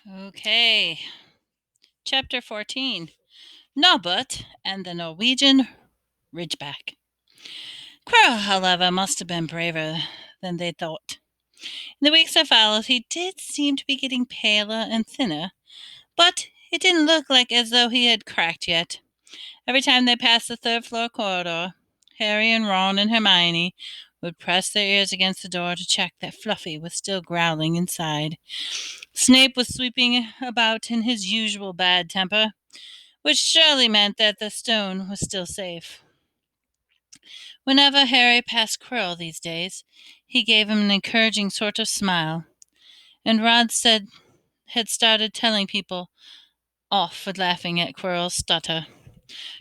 Okay, Chapter 14 Norbert and the Norwegian Ridgeback. Quirrell, however, must have been braver than they thought. In the weeks that followed, he did seem to be getting paler and thinner, but it didn't look like as though he had cracked yet. Every time they passed the third floor corridor, Harry and Ron and Hermione would press their ears against the door to check that Fluffy was still growling inside. Snape was sweeping about in his usual bad temper, which surely meant that the stone was still safe. Whenever Harry passed Quirrell these days, he gave him an encouraging sort of smile, and Rod said had started telling people off for laughing at Quirrell's stutter.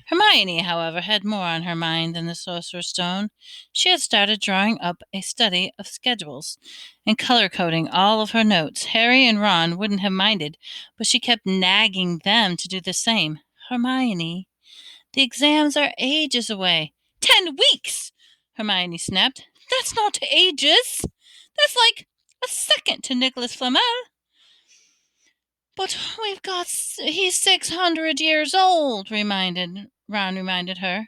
Hermione, however, had more on her mind than the Sorcerer's Stone. She had started drawing up a study of schedules and color-coding all of her notes. Harry and Ron wouldn't have minded, but she kept nagging them to do the same. Hermione, the exams are ages away. 10 weeks! Hermione snapped. That's not ages. That's like a second to Nicholas Flamel. But he's 600 years old, Ron reminded her.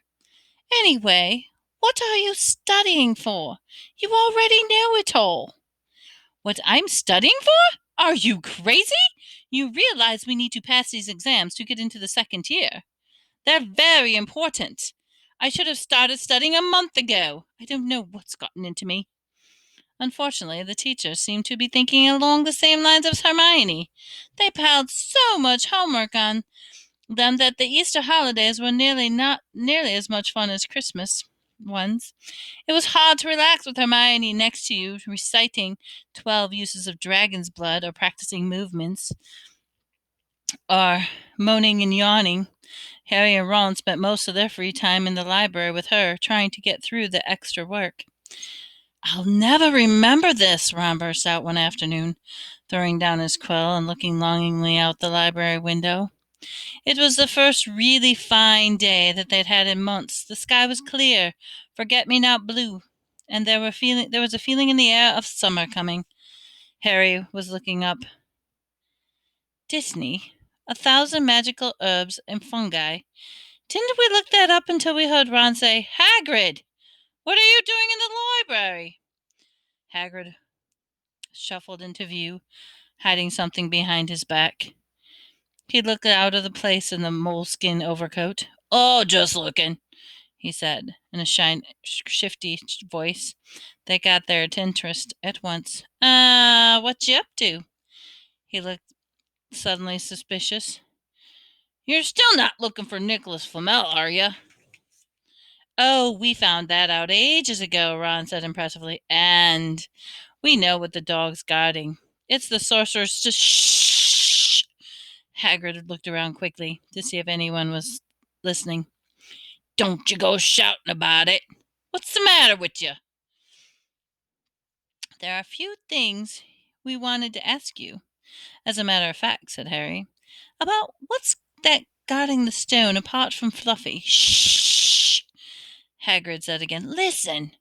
Anyway, what are you studying for? You already know it all. What I'm studying for? Are you crazy? You realize we need to pass these exams to get into the second year. They're very important. I should have started studying a month ago. I don't know what's gotten into me. Unfortunately, the teachers seemed to be thinking along the same lines as Hermione. They piled so much homework on them that the Easter holidays were not nearly as much fun as Christmas ones. It was hard to relax with Hermione next to you, reciting 12 uses of dragon's blood or practicing movements or moaning and yawning. Harry and Ron spent most of their free time in the library with her, trying to get through the extra work. I'll never remember this, Ron burst out one afternoon, throwing down his quill and looking longingly out the library window. It was the first really fine day that they'd had in months. The sky was clear, forget-me-not blue, and there was a feeling in the air of summer coming. Harry was looking up. Disney, 1,000 magical herbs and fungi. Didn't we look that up until we heard Ron say, Hagrid, what are you doing in the library? Hagrid shuffled into view, hiding something behind his back. He looked out of the place in the moleskin overcoat. Oh, just looking, he said, in a shifty voice that got their interest at once. What you up to? He looked suddenly suspicious. You're still not looking for Nicholas Flamel, are you? Oh, we found that out ages ago, Ron said impressively. And we know what the dog's guarding. It's the sorcerer's... Shh! Hagrid looked around quickly to see if anyone was listening. Don't you go shouting about it. What's the matter with you? There are a few things we wanted to ask you, as a matter of fact, said Harry. About what's that guarding the stone apart from Fluffy? Shh! Hagrid said again. Listen!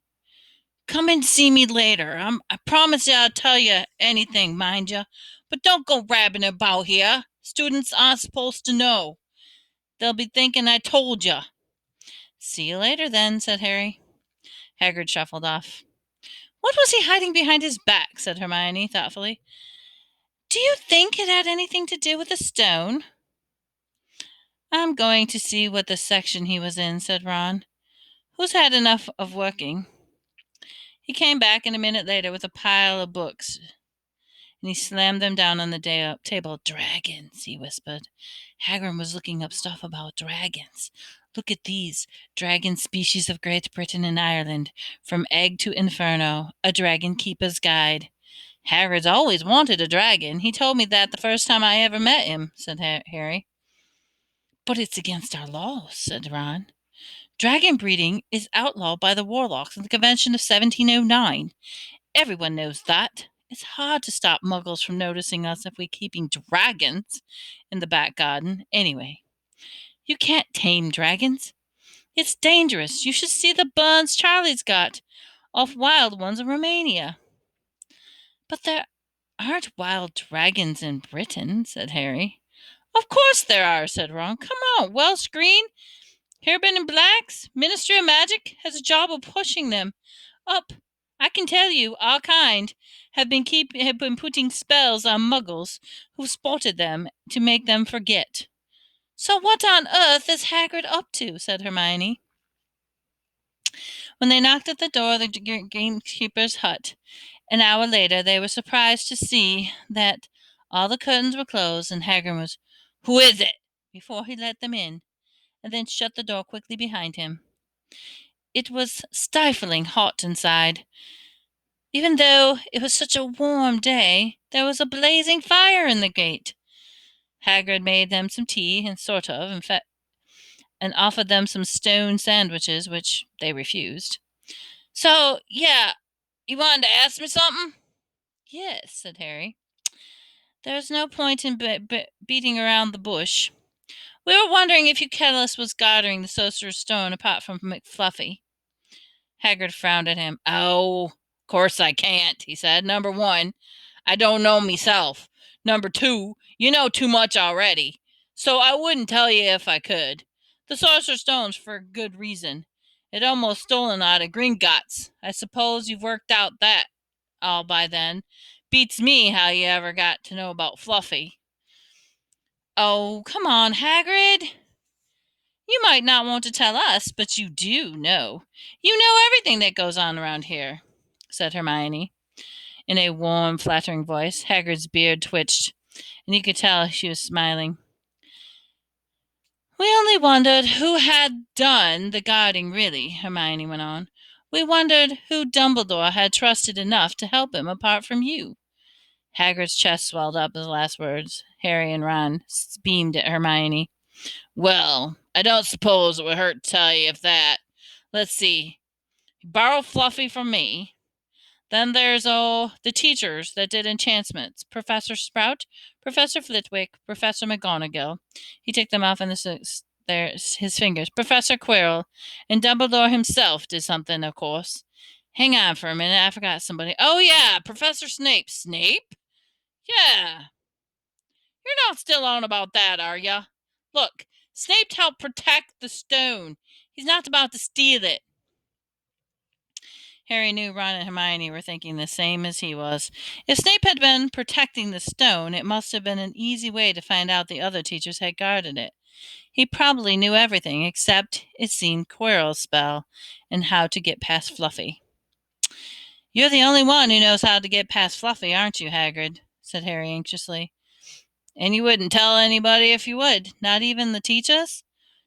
Come and see me later. I promise you I'll tell you anything, mind you. But don't go rabbing about here. Students aren't supposed to know. They'll be thinking I told you. See you later, then, said Harry. Hagrid shuffled off. What was he hiding behind his back? Said Hermione thoughtfully. Do you think it had anything to do with the stone? I'm going to see what the section he was in, said Ron. Who's had enough of working? He came back a minute later with a pile of books, and he slammed them down on the table. Dragons, he whispered. Hagrid was looking up stuff about dragons. Look at these. Dragon species of Great Britain and Ireland. From Egg to Inferno. A Dragon Keeper's Guide. Hagrid's always wanted a dragon. He told me that the first time I ever met him, said Harry. But it's against our laws, said Ron. Dragon breeding is outlawed by the Warlocks in the Convention of 1709. Everyone knows that. It's hard to stop muggles from noticing us if we're keeping dragons in the back garden. Anyway, you can't tame dragons. It's dangerous. You should see the burns Charlie's got off wild ones in Romania. But there aren't wild dragons in Britain, said Harry. Of course there are, said Ron. Come on, Welsh Green, Hairbin and Blacks, Ministry of Magic has a job of pushing them up. I can tell you, our kind have been putting spells on muggles who spotted them to make them forget. So what on earth is Hagrid up to? Said Hermione. When they knocked at the door of the gamekeeper's hut, an hour later, they were surprised to see that all the curtains were closed and Hagrid was, "Who is it?" before he let them in, and then shut the door quickly behind him. It was stifling hot inside. Even though it was such a warm day, there was a blazing fire in the grate. Hagrid made them some tea, and offered them some stone sandwiches, which they refused. So, yeah, you wanted to ask me something? Yes, said Harry. There's no point in beating around the bush. We were wondering if Eucellus was guarding the Sorcerer's Stone apart from McFluffy. Hagrid frowned at him. "Oh, of course I can't," he said. "Number one, I don't know myself. Number two, you know too much already. So I wouldn't tell you if I could. The Sorcerer's Stone's for a good reason. It almost stolen out of Gringotts. I suppose you've worked out that all by then. Beats me how you ever got to know about Fluffy." "Oh, come on, Hagrid. You might not want to tell us, but you do know. You know everything that goes on around here," said Hermione, in a warm, flattering voice. Hagrid's beard twitched, and you could tell she was smiling. "We only wondered who had done the guarding, really," Hermione went on. "We wondered who Dumbledore had trusted enough to help him apart from you." Hagrid's chest swelled up at the last words. Harry and Ron beamed at Hermione. "Well, I don't suppose it would hurt to tell you if that. Let's see. You borrow Fluffy from me. Then there's the teachers that did enchantments. Professor Sprout, Professor Flitwick, Professor McGonagall." He took them off in his fingers. "Professor Quirrell, and Dumbledore himself did something, of course. Hang on for a minute, I forgot somebody. Oh yeah, Professor Snape." "Snape?" "Yeah. You're not still on about that, are ya? Look, Snape helped protect the stone. He's not about to steal it." Harry knew Ron and Hermione were thinking the same as he was. If Snape had been protecting the stone, it must have been an easy way to find out the other teachers had guarded it. He probably knew everything except, it seemed, Quirrell's spell and how to get past Fluffy. "You're the only one who knows how to get past Fluffy, aren't you, Hagrid?" said Harry anxiously. "And you wouldn't tell anybody if you would, not even the teachers?"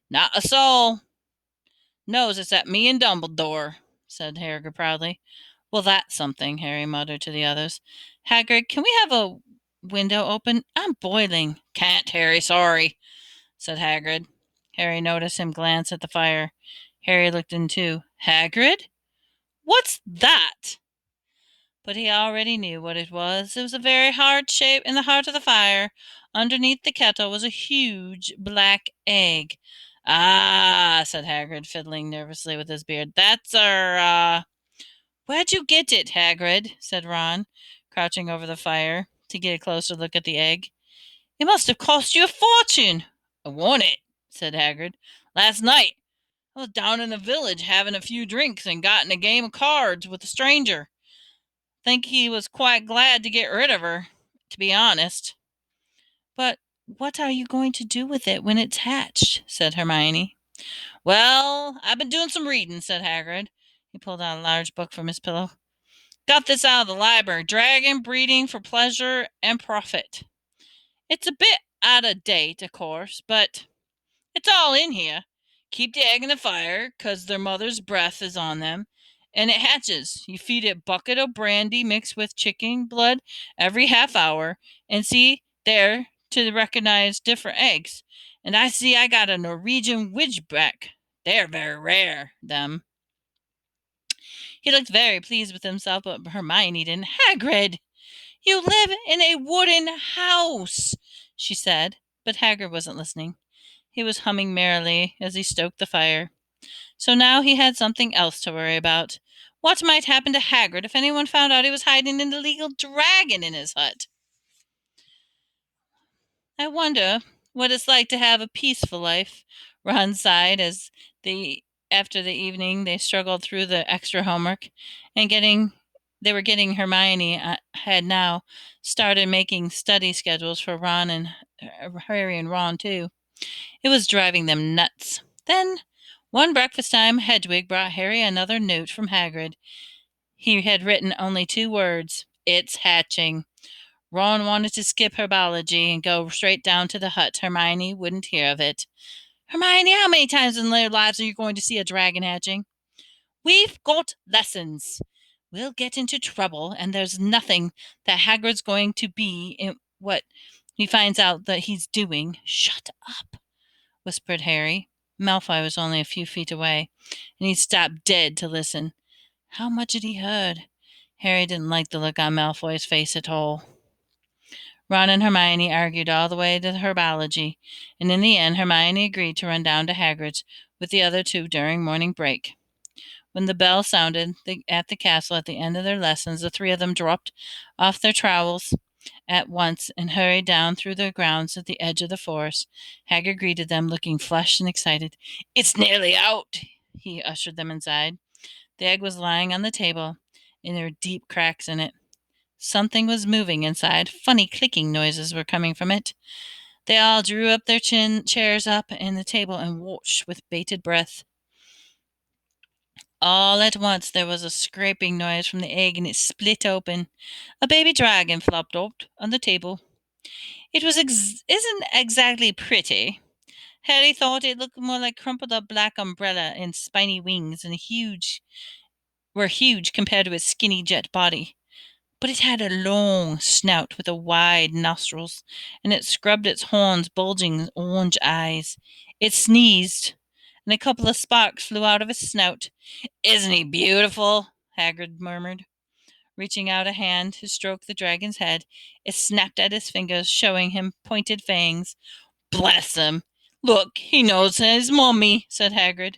"Not a soul knows except me and Dumbledore," said Hagrid proudly. "Well, that's something," Harry muttered to the others. "Hagrid, can we have a window open? I'm boiling." "Can't, Harry, sorry," said Hagrid. Harry noticed him glance at the fire. Harry looked in too. "Hagrid? What's that?" But he already knew what it was. It was a very hard shape in the heart of the fire. Underneath the kettle was a huge black egg. "Ah," said Hagrid, fiddling nervously with his beard. "That's Where'd you get it, Hagrid?" said Ron, crouching over the fire to get a closer look at the egg. "It must have cost you a fortune." "I won it," said Hagrid. "Last night. I was down in the village having a few drinks and got in a game of cards with a stranger. Think he was quite glad to get rid of her, to be honest." "But what are you going to do with it when it's hatched?" said Hermione. "Well, I've been doing some reading," said Hagrid. He pulled out a large book from his pillow. "Got this out of the library. Dragon breeding for pleasure and profit. It's a bit out of date, of course, but it's all in here. Keep the egg in the fire, 'cause their mother's breath is on them, and it hatches. You feed it a bucket of brandy mixed with chicken blood every half hour, and see there to recognize different eggs. And I got a Norwegian Ridgeback. They're very rare, them." He looked very pleased with himself, but Hermione didn't. "Hagrid, you live in a wooden house," she said. But Hagrid wasn't listening. He was humming merrily as he stoked the fire. So now he had something else to worry about. What might happen to Hagrid if anyone found out he was hiding an illegal dragon in his hut? I wonder what it's like to have a peaceful life, Ron sighed as after the evening they struggled through the extra homework and getting Hermione had now started making study schedules for Ron and Harry and Ron too. It was driving them nuts. Then, one breakfast time, Hedwig brought Harry another note from Hagrid. He had written only 2 words: "It's hatching." Ron wanted to skip herbology and go straight down to the hut. Hermione wouldn't hear of it. Hermione, how many times in their lives are you going to see a dragon hatching? We've got lessons. We'll get into trouble, and there's nothing that Hagrid's going to be in what he finds out that he's doing. Shut up, whispered Harry. Malfoy was only a few feet away, and he stopped dead to listen. How much had he heard? Harry didn't like the look on Malfoy's face at all. Ron and Hermione argued all the way to herbology, and in the end Hermione agreed to run down to Hagrid's with the other 2 during morning break. When the bell sounded at the castle at the end of their lessons, the 3 of them dropped off their trowels at once and hurried down through the grounds at the edge of the forest. Hagrid greeted them, looking flushed and excited. It's nearly out, he ushered them inside. The egg was lying on the table, and there were deep cracks in it. Something was moving inside. Funny clicking noises were coming from it. They all drew up their chairs up in the table and watched with bated breath. All at once there was a scraping noise from the egg, and it split open. A baby dragon flopped out on the table. It isn't exactly pretty. Harry thought it looked more like crumpled up black umbrella and spiny wings, and were huge compared to its skinny jet body. But it had a long snout with wide nostrils, and it scrubbed its horns, bulging orange eyes. It sneezed, and a couple of sparks flew out of its snout. Isn't he beautiful? Hagrid murmured, reaching out a hand to stroke the dragon's head. It snapped at his fingers, showing him pointed fangs. Bless him! Look, he knows his mummy, said Hagrid.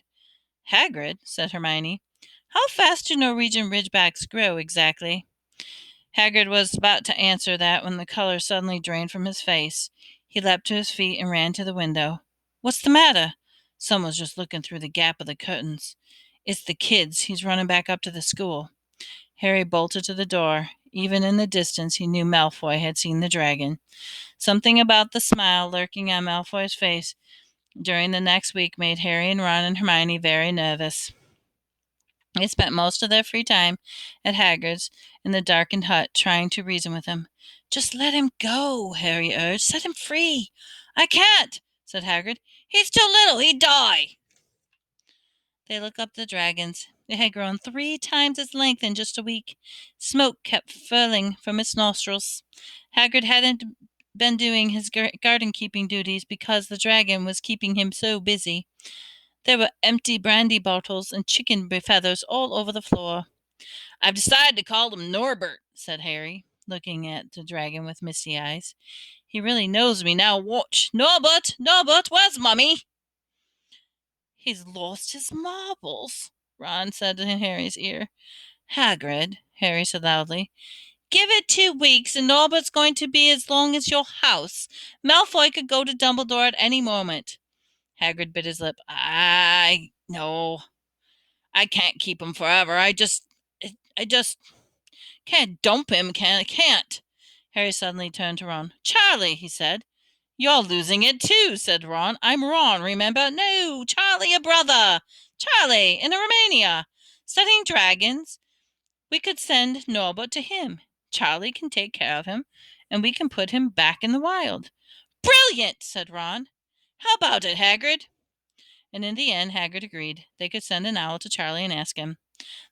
Hagrid, said Hermione. How fast do Norwegian Ridgebacks grow exactly? Hagrid was about to answer that when the color suddenly drained from his face. He leapt to his feet and ran to the window. What's the matter? Someone's just looking through the gap of the curtains. It's the kids. He's running back up to the school. Harry bolted to the door. Even in the distance, he knew Malfoy had seen the dragon. Something about the smile lurking on Malfoy's face during the next week made Harry and Ron and Hermione very nervous. They spent most of their free time at Hagrid's in the darkened hut, trying to reason with him. Just let him go, Harry urged. Set him free. I can't, said Hagrid. He's too little. He'd die. They looked up the dragons. It had grown 3 times its length in just a week. Smoke kept furling from its nostrils. Hagrid hadn't been doing his garden-keeping duties because the dragon was keeping him so busy. There were empty brandy bottles and chicken feathers all over the floor. I've decided to call him Norbert, said Harry, looking at the dragon with misty eyes. He really knows me now. Watch. Norbert! Norbert, where's Mummy? He's lost his marbles, Ron said in Harry's ear. Hagrid, Harry said loudly, give it 2 weeks and Norbert's going to be as long as your house. Malfoy could go to Dumbledore at any moment. Hagrid bit his lip. No, I can't keep him forever. I just can't dump him, can't. Harry suddenly turned to Ron. Charlie, he said. You're losing it too, said Ron. I'm Ron, remember? No, Charlie, a brother. Charlie, in Romania, studying dragons. We could send Norbert to him. Charlie can take care of him, and we can put him back in the wild. Brilliant, said Ron. How about it, Hagrid? And in the end, Hagrid agreed. They could send an owl to Charlie and ask him.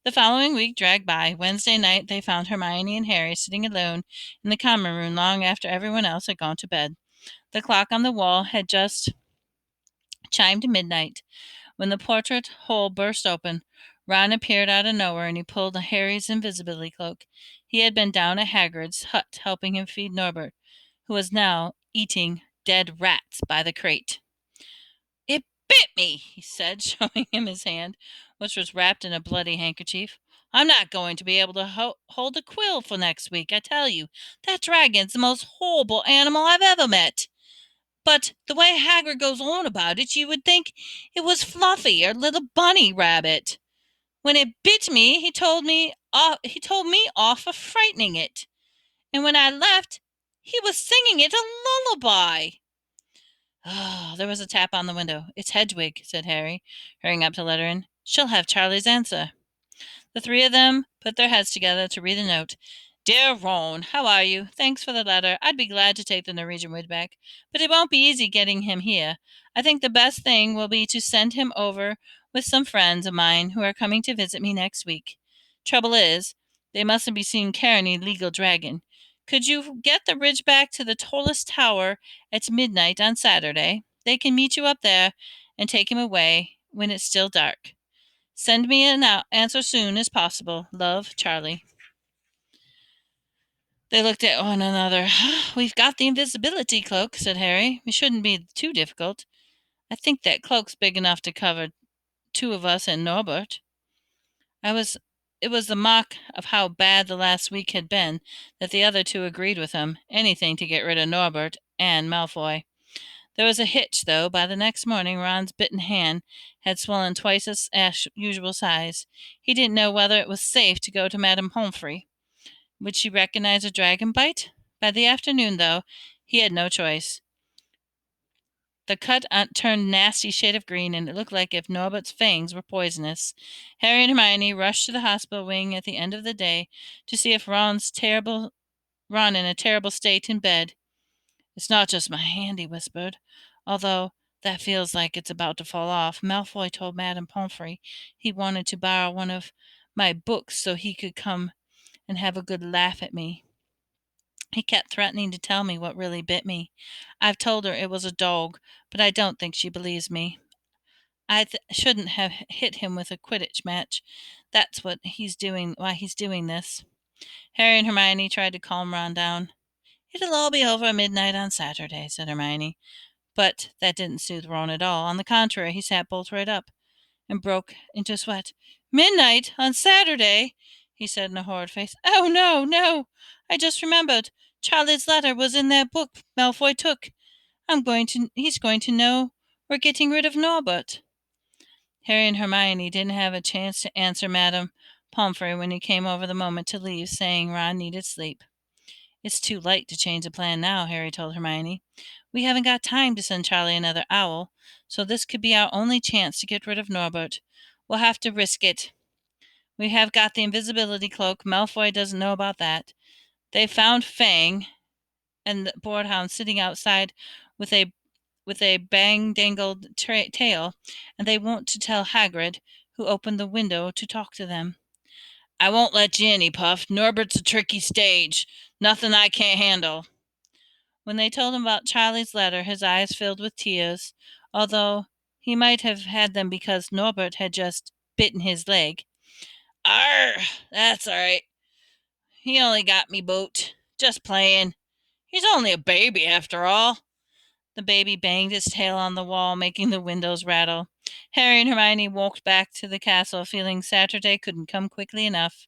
The following week dragged by. Wednesday night they found Hermione and Harry sitting alone in the common room long after everyone else had gone to bed. The clock on the wall had just chimed midnight when the portrait hole burst open. Ron appeared out of nowhere, and he pulled Harry's invisibility cloak. He had been down at Hagrid's hut helping him feed Norbert, who was now eating dead rats by the crate. It bit me, he said, showing him his hand, which was wrapped in a bloody handkerchief. I'm not going to be able to hold a quill for next week, I tell you. That dragon's the most horrible animal I've ever met. But the way Hagrid goes on about it, you would think it was Fluffy, or little bunny rabbit. When it bit me, he told me off for frightening it. And when I left, he was singing it a lullaby. Oh, there was a tap on the window. It's Hedwig, said Harry, hurrying up to let her in. She'll have Charlie's answer. The three of them put their heads together to read a note. Dear Ron, how are you? Thanks for the letter. I'd be glad to take the Norwegian Ridgeback, but it won't be easy getting him here. I think the best thing will be to send him over with some friends of mine who are coming to visit me next week. Trouble is, they mustn't be seen carrying any legal dragon. Could you get the Ridgeback to the tallest tower at midnight on Saturday? They can meet you up there and take him away when it's still dark. Send me an answer soon as possible. Love, Charlie. They looked at one another. We've got the invisibility cloak, said Harry. It shouldn't be too difficult. I think that cloak's big enough to cover two of us and Norbert. It was the mark of how bad the last week had been that the other two agreed with him. Anything to get rid of Norbert and Malfoy. There was a hitch, though. By the next morning, Ron's bitten hand had swollen twice its usual size. He didn't know whether it was safe to go to Madame Pomfrey. Would she recognize a dragon bite? By the afternoon, though, he had no choice. The cut turned nasty shade of green, and it looked like if Norbert's fangs were poisonous. Harry and Hermione rushed to the hospital wing at the end of the day to see if Ron in a terrible state in bed. It's not just my hand, he whispered, although that feels like it's about to fall off. Malfoy told Madame Pomfrey he wanted to borrow one of my books so he could come and have a good laugh at me. He kept threatening to tell me what really bit me. I've told her it was a dog, but I don't think she believes me. I shouldn't have hit him with a Quidditch match. That's why he's doing this. Harry and Hermione tried to calm Ron down. It'll all be over at midnight on Saturday, said Hermione. But that didn't soothe Ron at all. On the contrary, he sat bolt right up and broke into a sweat. Midnight on Saturday, he said in a horrid face. Oh, no, no. I just remembered. Charlie's letter was in that book Malfoy took. He's going to know we're getting rid of Norbert. Harry and Hermione didn't have a chance to answer Madame Pomfrey when he came over the moment to leave, saying Ron needed sleep. It's too late to change the plan now, Harry told Hermione. We haven't got time to send Charlie another owl, so this could be our only chance to get rid of Norbert. We'll have to risk it. We have got the invisibility cloak. Malfoy doesn't know about that. They found Fang and the boarhound sitting outside with a bang-dangled tail, and they want to tell Hagrid, who opened the window to talk to them. I won't let you in, he puffed. Norbert's a tricky stage. Nothing I can't handle. When they told him about Charlie's letter, his eyes filled with tears, although he might have had them because Norbert had just bitten his leg. Arr, that's all right. He only got me boot. Just playing. He's only a baby after all. The baby banged its tail on the wall, making the windows rattle. Harry and Hermione walked back to the castle, feeling Saturday couldn't come quickly enough.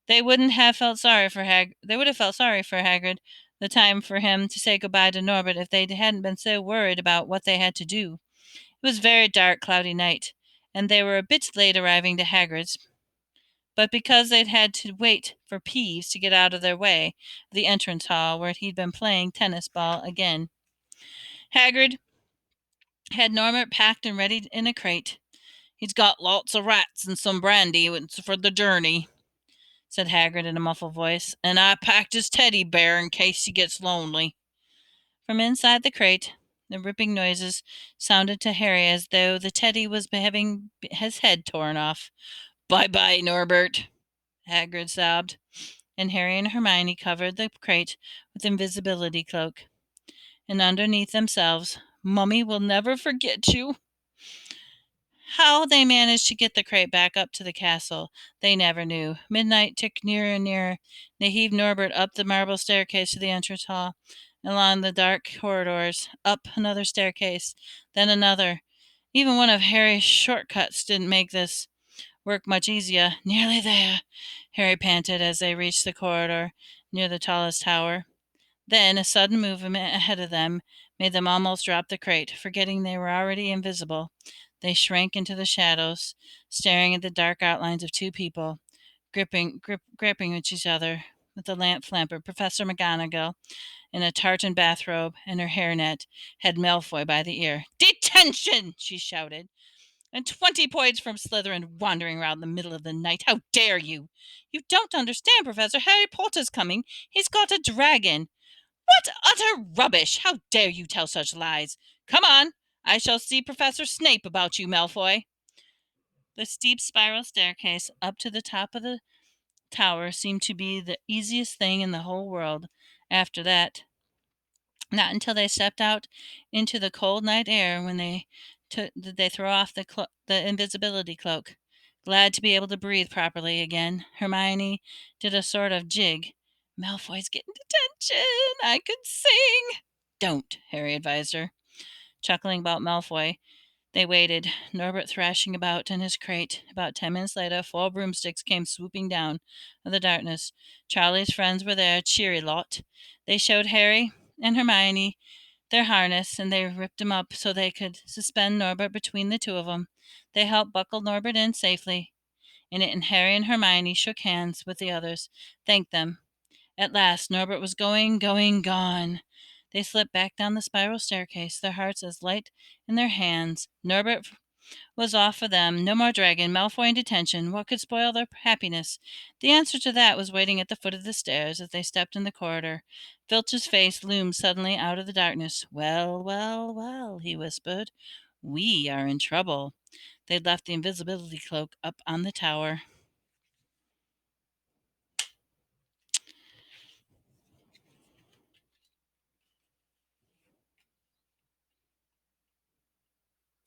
They would have felt sorry for Hagrid, the time for him to say goodbye to Norbert if they hadn't been so worried about what they had to do. It was a very dark, cloudy night, and they were a bit late arriving to Hagrid's. But because they'd had to wait for Peeves to get out of their way, the entrance hall where he'd been playing tennis ball again. Hagrid had Norbert packed and ready in a crate. He's got lots of rats and some brandy for the journey, said Hagrid in a muffled voice, and I packed his teddy bear in case he gets lonely. From inside the crate, the ripping noises sounded to Harry as though the teddy was having his head torn off. Bye-bye, Norbert, Hagrid sobbed, and Harry and Hermione covered the crate with invisibility cloak. And underneath themselves, Mummy will never forget you. How they managed to get the crate back up to the castle, they never knew. Midnight ticked nearer and nearer. They heaved Norbert up the marble staircase to the entrance hall, along the dark corridors, up another staircase, then another. Even one of Harry's shortcuts didn't make this. Work much easier. Nearly there, Harry panted as they reached the corridor near the tallest tower. Then a sudden movement ahead of them made them almost drop the crate. Forgetting they were already invisible, they shrank into the shadows, staring at the dark outlines of two people, gripping each other with the lamp flamper. Professor McGonagall, in a tartan bathrobe and her hairnet, had Malfoy by the ear. "Detention!" she shouted. "And 20 points from Slytherin wandering around in the middle of the night. How dare you? You don't understand, Professor. Harry Potter's coming. He's got a dragon." "What utter rubbish! How dare you tell such lies? Come on, I shall see Professor Snape about you, Malfoy." The steep spiral staircase up to the top of the tower seemed to be the easiest thing in the whole world. After that, not until they stepped out into the cold night air when did they throw off the invisibility cloak. Glad to be able to breathe properly again, Hermione did a sort of jig. "Malfoy's getting detention. I could sing." "Don't," Harry advised her. Chuckling about Malfoy, they waited, Norbert thrashing about in his crate. About 10 minutes later, 4 broomsticks came swooping down of the darkness. Charlie's friends were there, cheery lot. They showed Harry and Hermione their harness, and they ripped him up so they could suspend Norbert between the two of them. They helped buckle Norbert in safely in it, and Harry and Hermione shook hands with the others, thanked them. At last, Norbert was gone. They slipped back down the spiral staircase, their hearts as light in their hands. Norbert was off for them. No more dragon. Malfoy in detention. What could spoil their happiness? The answer to that was waiting at the foot of the stairs as they stepped in the corridor. Filch's face loomed suddenly out of the darkness. "Well, well, well," he whispered. "We are in trouble." They'd left the invisibility cloak up on the tower.